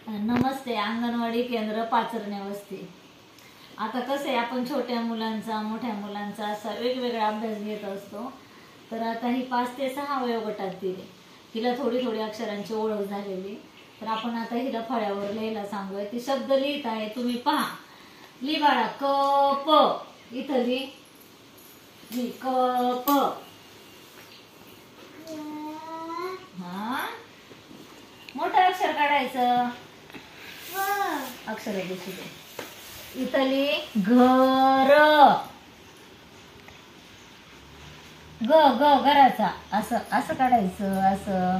नमस्ते. अंगणवाडी केंद्र पाचरणे वस्ती. आता कसं आहे, आपण छोट्या मुलांचा मोठ्या मुलांचा असा वेगवेगळा अभ्यास घेत असतो. तर आता ही 5 ते 6 वयोगटातील हिला थोडी थोडी अक्षरांची ओळख झालेली. तर आपण आता हिला फळ्यावर लिहायला सांगूया. ती शब्द लिहित आहे, तुम्ही पहा. लिहि बाळा. क प. इथं लिहि. क प. हा, मोठं अक्षर काढायचं. अक्षर दिसू दे. इथं लिहि. घर. ग घराचा. असं असं काढायचं. असं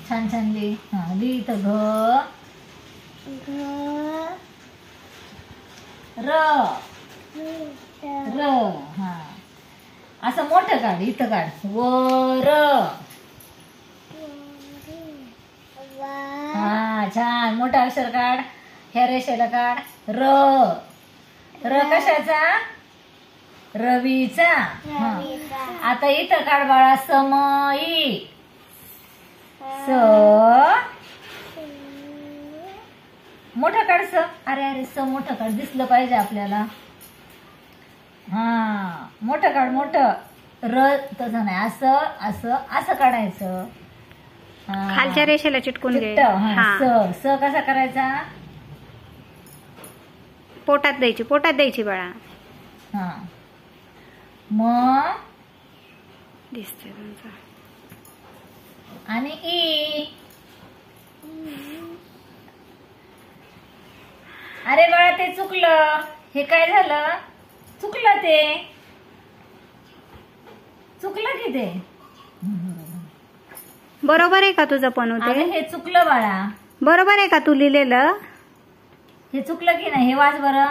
छान छान लिहि. हा, लिहि इथं. र र. हा, असं मोठं काढ. इथं काढ. वर. हा, छान मोठा अक्षर काढ. ह्या रेषेला काढ. र. र कशाचा? रवीचा. आता इथं काढ बाळा. समई. स. मोठं काढ. स. अरे स मोठं काढ, दिसलं पाहिजे आपल्याला. हा, मोठं काढ. मोठं. र तसं नाही, असं असं असं काढायचं. खालच्या रेषेला चिटकून घे. स. स कसा करायचा? पोटात द्यायची बाळा. हा, म दिसतंय तुमचं. आणि ई. अरे बाळा, ते चुकलं. हे काय झालं? चुकलं की ते. बरोबर आहे का तुझं पण होते? हे चुकलं बाळा. बरोबर आहे का तू लिहिलेलं? हे चुकलं की नाही? हे वाच बरं.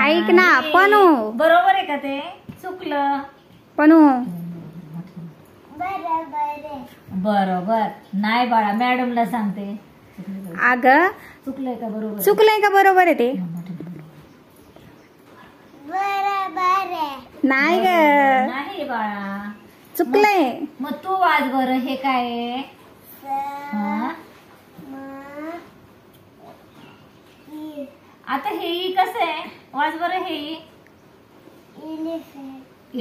ऐक ना पनू. बरोबर आहे का ते? चुकलं. पनू बरोबर नाही बाळा, मॅडमला सांगते. अग चुकलंय का बरोबर? चुकलंय का बरोबर आहे ते? नाही ग, नाही बाळा, चुकलंय. मग तू वाच बरं. हे काय आहे? आता हे ई कसं आहे? वाच बरं. हे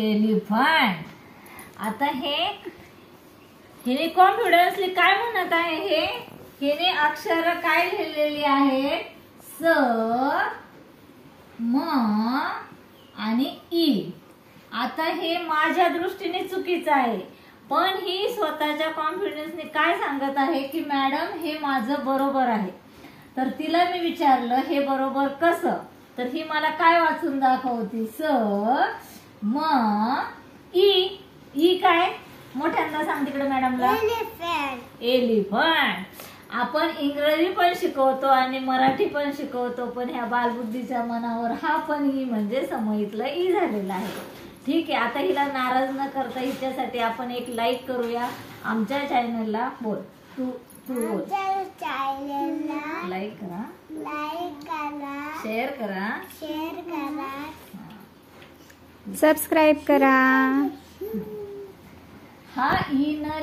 एलिफंट. आता हे कॉन्फिडन्सली काय म्हणत आहे? हे अक्षर काय लिहिलेली आहे? स, म आणि ई. आता हे माझ्या दृष्टीने चुकीचं आहे, पण ही स्वतःच्या कॉन्फिडन्सने काय सांगत आहे की मॅडम हे माझं बरोबर आहे. तर तिला मी विचारलं हे बरोबर कसं? तर ही मला काय वाचून दाखवती? स, म, ई. ई काय? मोठ्यांदा सांग तिकडे मॅडमला. एलिफंट. आपण इंग्रजी पण शिकवतो आणि मराठी पण शिकवतो, पण ह्या बालबुद्धीच्या मनावर हा पण ई म्हणजे समईतलं ई झालेला आहे. ठीक आहे, आता हिला नाराज न करता हिच्यासाठी आपण एक लाईक करूया आमच्या चॅनलला. बोल तू बोल. लाईक करा, शेअर करा, सबस्क्राईब करा. हा ई न